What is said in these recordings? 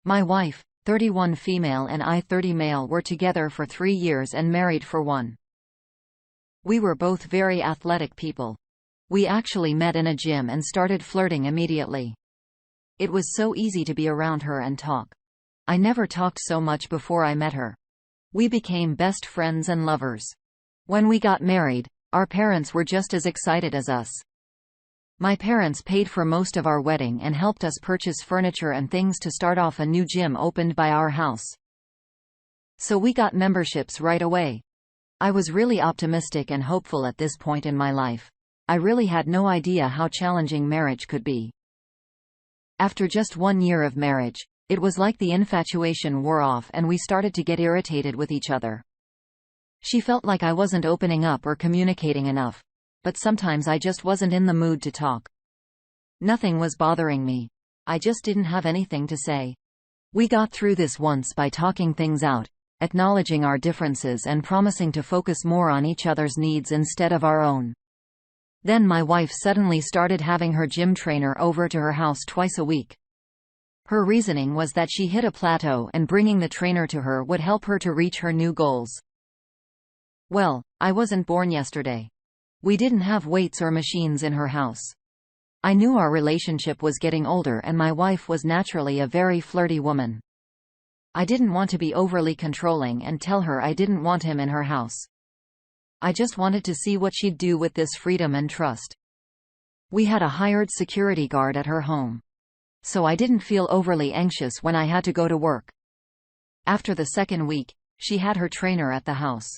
My wife, 31 female and I 30 male were together for 3 years and married for 1. We were both very athletic people. We actually met in a gym and started flirting immediately. It was so easy to be around her and talk. I never talked so much before I met her. We became best friends and lovers. When we got married, our parents were just as excited as us. My parents paid for most of our wedding and helped us purchase furniture and things to start off a new gym opened by our house. So we got memberships right away. I was really optimistic and hopeful at this point in my life. I really had no idea how challenging marriage could be. After just 1 year of marriage, it was like the infatuation wore off and we started to get irritated with each other. She felt like I wasn't opening up or communicating enough. But sometimes I just wasn't in the mood to talk. Nothing was bothering me. I just didn't have anything to say. We got through this once by talking things out, acknowledging our differences and promising to focus more on each other's needs instead of our own. Then my wife suddenly started having her gym trainer over to her house twice a week. Her reasoning was that she hit a plateau and bringing the trainer to her would help her to reach her new goals. Well, I wasn't born yesterday. We didn't have weights or machines in her house. I knew our relationship was getting older and my wife was naturally a very flirty woman. I didn't want to be overly controlling and tell her I didn't want him in her house. I just wanted to see what she'd do with this freedom and trust. We had a hired security guard at her home. So I didn't feel overly anxious when I had to go to work. After the second week, she had her trainer at the house.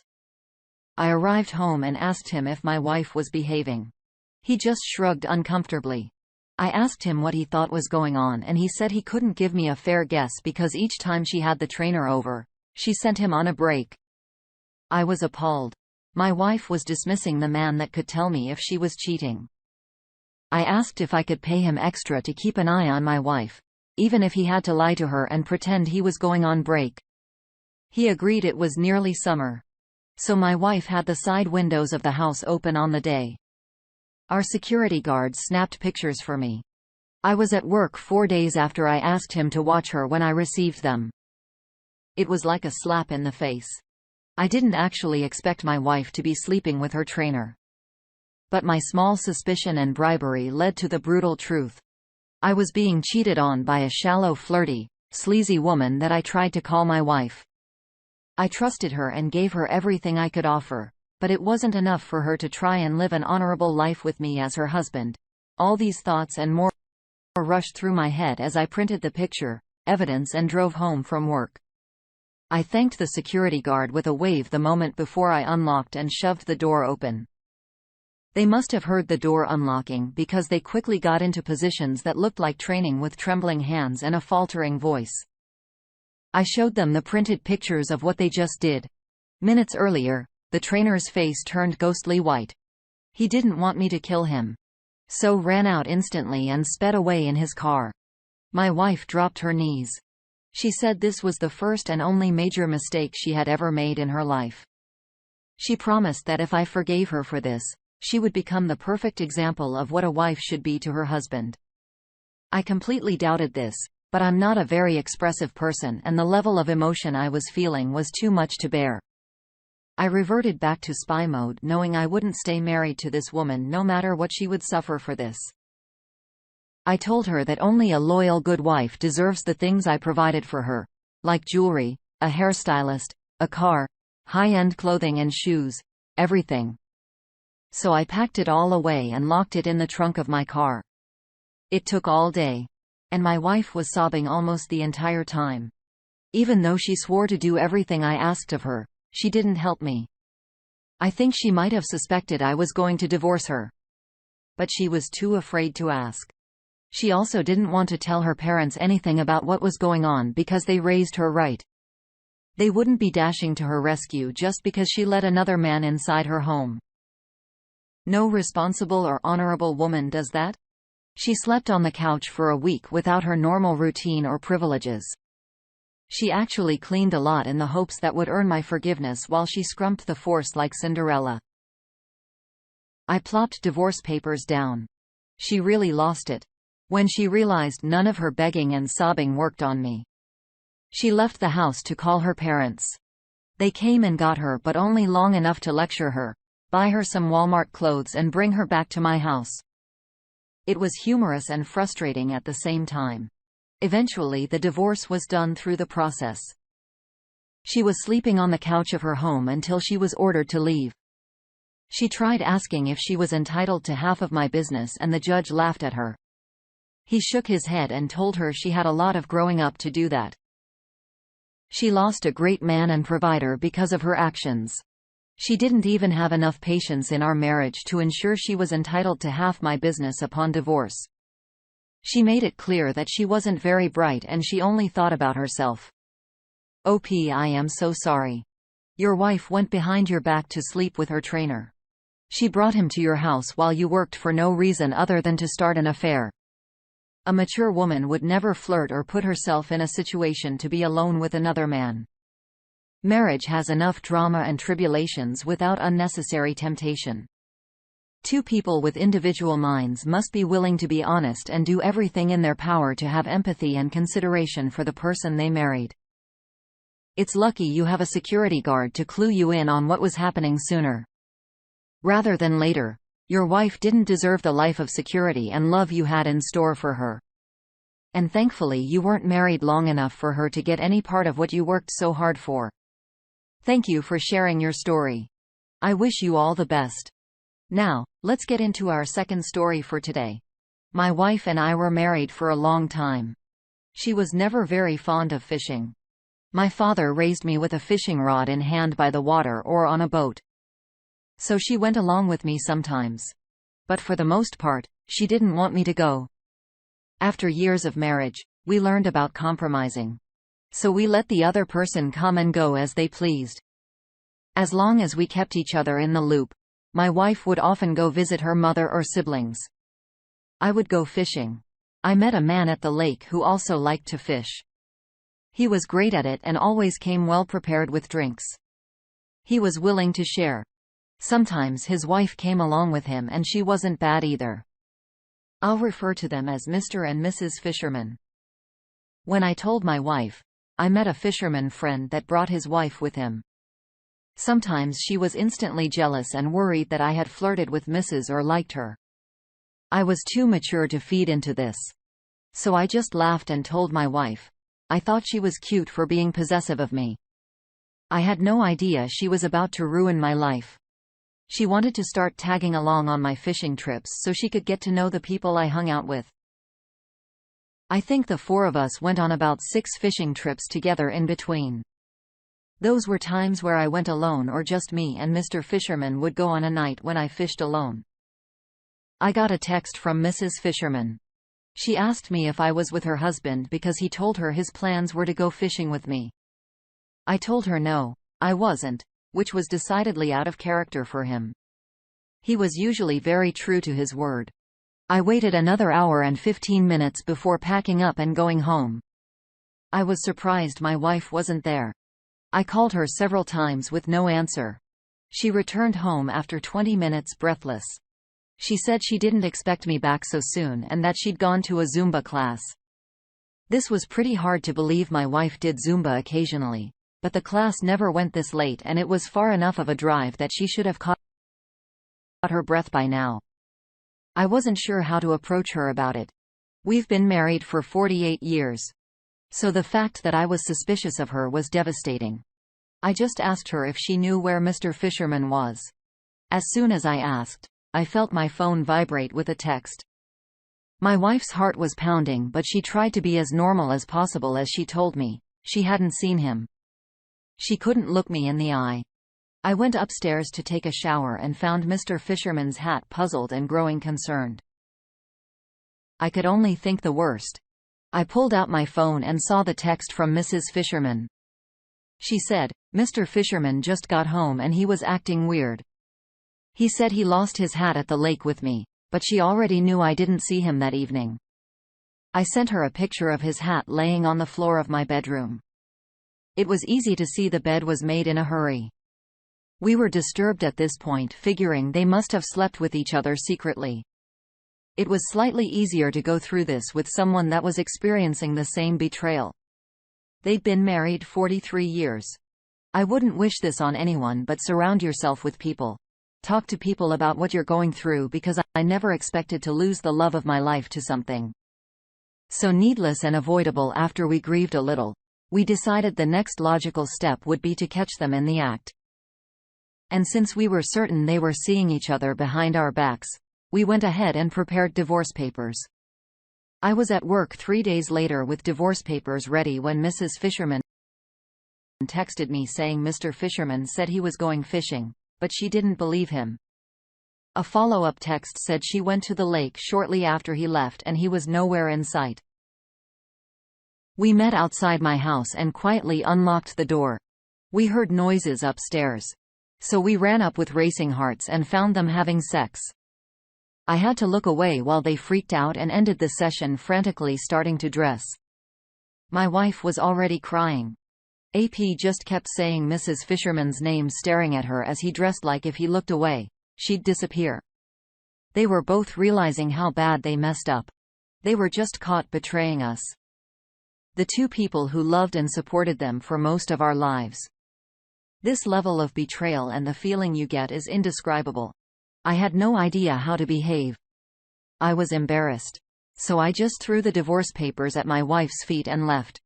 I arrived home and asked him if my wife was behaving. He just shrugged uncomfortably. I asked him what he thought was going on and he said he couldn't give me a fair guess because each time she had the trainer over, she sent him on a break. I was appalled. My wife was dismissing the man that could tell me if she was cheating. I asked if I could pay him extra to keep an eye on my wife, even if he had to lie to her and pretend he was going on break. He agreed. It was nearly summer. So my wife had the side windows of the house open on the day. Our security guard snapped pictures for me. I was at work 4 days after I asked him to watch her when I received them. It was like a slap in the face. I didn't actually expect my wife to be sleeping with her trainer. But my small suspicion and bribery led to the brutal truth. I was being cheated on by a shallow, flirty, sleazy woman that I tried to call my wife. I trusted her and gave her everything I could offer, but it wasn't enough for her to try and live an honorable life with me as her husband. All these thoughts and more rushed through my head as I printed the picture, evidence and drove home from work. I thanked the security guard with a wave the moment before I unlocked and shoved the door open. They must have heard the door unlocking because they quickly got into positions that looked like training with trembling hands and a faltering voice. I showed them the printed pictures of what they just did. Minutes earlier, the trainer's face turned ghostly white. He didn't want me to kill him. So ran out instantly and sped away in his car. My wife dropped her knees. She said this was the first and only major mistake she had ever made in her life. She promised that if I forgave her for this, she would become the perfect example of what a wife should be to her husband. I completely doubted this. But I'm not a very expressive person and the level of emotion I was feeling was too much to bear. I reverted back to spy mode knowing I wouldn't stay married to this woman no matter what she would suffer for this. I told her that only a loyal good wife deserves the things I provided for her, like jewelry, a hairstylist, a car, high-end clothing and shoes, everything. So I packed it all away and locked it in the trunk of my car. It took all day. And my wife was sobbing almost the entire time. Even though she swore to do everything I asked of her, she didn't help me. I think she might have suspected I was going to divorce her. But she was too afraid to ask. She also didn't want to tell her parents anything about what was going on because they raised her right. They wouldn't be dashing to her rescue just because she let another man inside her home. No responsible or honorable woman does that. She slept on the couch for a week without her normal routine or privileges. She actually cleaned a lot in the hopes that would earn my forgiveness while she scrumped the force like Cinderella. I plopped divorce papers down. She really lost it. When she realized none of her begging and sobbing worked on me. She left the house to call her parents. They came and got her, but only long enough to lecture her, buy her some Walmart clothes and bring her back to my house. It was humorous and frustrating at the same time. Eventually the divorce was done through the process. She was sleeping on the couch of her home until she was ordered to leave. She tried asking if she was entitled to half of my business, and the judge laughed at her. He shook his head and told her she had a lot of growing up to do that. She lost a great man and provider because of her actions. She didn't even have enough patience in our marriage to ensure she was entitled to half my business upon divorce. She made it clear that she wasn't very bright and she only thought about herself. I am so sorry. Your wife went behind your back to sleep with her trainer. She brought him to your house while you worked for no reason other than to start an affair. A mature woman would never flirt or put herself in a situation to be alone with another man. Marriage has enough drama and tribulations without unnecessary temptation. Two people with individual minds must be willing to be honest and do everything in their power to have empathy and consideration for the person they married. It's lucky you have a security guard to clue you in on what was happening sooner rather than later. Your wife didn't deserve the life of security and love you had in store for her. And thankfully you weren't married long enough for her to get any part of what you worked so hard for. Thank you for sharing your story. I wish you all the best. Now, let's get into our second story for today. My wife and I were married for a long time. She was never very fond of fishing. My father raised me with a fishing rod in hand by the water or on a boat. So she went along with me sometimes. But for the most part, she didn't want me to go. After years of marriage, we learned about compromising. So we let the other person come and go as they pleased. As long as we kept each other in the loop, my wife would often go visit her mother or siblings. I would go fishing. I met a man at the lake who also liked to fish. He was great at it and always came well prepared with drinks. He was willing to share. Sometimes his wife came along with him and she wasn't bad either. I'll refer to them as Mr. and Mrs. Fisherman. When I told my wife, I met a fisherman friend that brought his wife with him. Sometimes she was instantly jealous and worried that I had flirted with Mrs. or liked her. I was too mature to feed into this. So I just laughed and told my wife. I thought she was cute for being possessive of me. I had no idea she was about to ruin my life. She wanted to start tagging along on my fishing trips so she could get to know the people I hung out with. I think the four of us went on about 6 fishing trips together in between. Those were times where I went alone or just me and Mr. Fisherman would go on a night when I fished alone. I got a text from Mrs. Fisherman. She asked me if I was with her husband because he told her his plans were to go fishing with me. I told her no, I wasn't, which was decidedly out of character for him. He was usually very true to his word. I waited another hour and 15 minutes before packing up and going home. I was surprised my wife wasn't there. I called her several times with no answer. She returned home after 20 minutes breathless. She said she didn't expect me back so soon and that she'd gone to a Zumba class. This was pretty hard to believe. My wife did Zumba occasionally, but the class never went this late and it was far enough of a drive that she should have caught her breath by now. I wasn't sure how to approach her about it. We've been married for 48 years. So the fact that I was suspicious of her was devastating. I just asked her if she knew where Mr. Fisherman was. As soon as I asked, I felt my phone vibrate with a text. My wife's heart was pounding, but she tried to be as normal as possible as she told me she hadn't seen him. She couldn't look me in the eye. I went upstairs to take a shower and found Mr. Fisherman's hat, puzzled and growing concerned. I could only think the worst. I pulled out my phone and saw the text from Mrs. Fisherman. She said, "Mr. Fisherman just got home and he was acting weird. He said he lost his hat at the lake with me, but she already knew I didn't see him that evening." I sent her a picture of his hat laying on the floor of my bedroom. It was easy to see the bed was made in a hurry. We were disturbed at this point, figuring they must have slept with each other secretly. It was slightly easier to go through this with someone that was experiencing the same betrayal. They'd been married 43 years. I wouldn't wish this on anyone, but surround yourself with people. Talk to people about what you're going through, because I never expected to lose the love of my life to something so needless and avoidable. After we grieved a little, we decided the next logical step would be to catch them in the act. And since we were certain they were seeing each other behind our backs, we went ahead and prepared divorce papers. I was at work 3 days later with divorce papers ready when Mrs. Fisherman texted me saying Mr. Fisherman said he was going fishing, but she didn't believe him. A follow-up text said she went to the lake shortly after he left and he was nowhere in sight. We met outside my house and quietly unlocked the door. We heard noises upstairs, so we ran up with racing hearts and found them having sex. I had to look away while they freaked out and ended the session frantically starting to dress. My wife was already crying. AP just kept saying Mrs. Fisherman's name, staring at her as he dressed, like if he looked away, she'd disappear. They were both realizing how bad they messed up. They were just caught betraying us, the two people who loved and supported them for most of our lives. This level of betrayal and the feeling you get is indescribable. I had no idea how to behave. I was embarrassed. So I just threw the divorce papers at my wife's feet and left.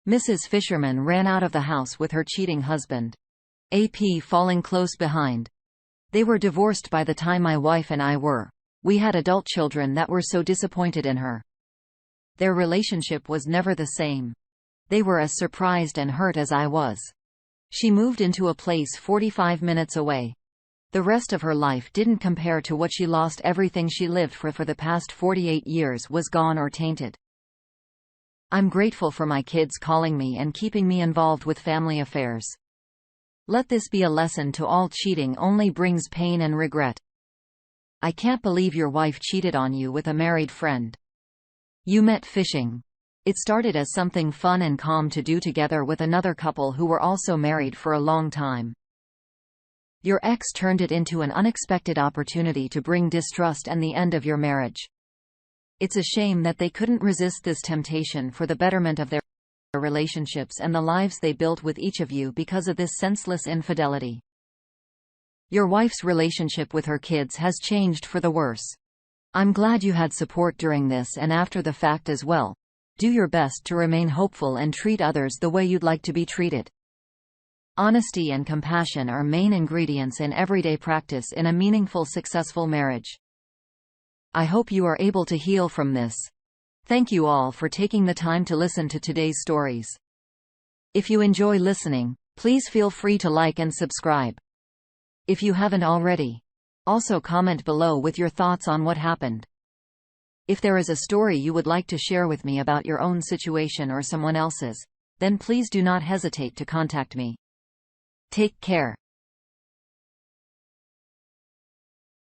Mrs. Fisherman ran out of the house with her cheating husband, AP falling close behind. They were divorced by the time my wife and I were. We had adult children that were so disappointed in her. Their relationship was never the same. They were as surprised and hurt as I was. She moved into a place 45 minutes away. The rest of her life didn't compare to what she lost. Everything she lived for the past 48 years was gone or tainted. I'm grateful for my kids calling me and keeping me involved with family affairs. Let this be a lesson to all: cheating only brings pain and regret. I can't believe your wife cheated on you with a married friend. You met fishing. It started as something fun and calm to do together with another couple who were also married for a long time. Your ex turned it into an unexpected opportunity to bring distrust and the end of your marriage. It's a shame that they couldn't resist this temptation for the betterment of their relationships and the lives they built with each of you because of this senseless infidelity. Your wife's relationship with her kids has changed for the worse. I'm glad you had support during this and after the fact as well. Do your best to remain hopeful and treat others the way you'd like to be treated. Honesty and compassion are main ingredients in everyday practice in a meaningful, successful marriage. I hope you are able to heal from this. Thank you all for taking the time to listen to today's stories. If you enjoy listening, please feel free to like and subscribe. If you haven't already, also comment below with your thoughts on what happened. If there is a story you would like to share with me about your own situation or someone else's, then please do not hesitate to contact me. Take care.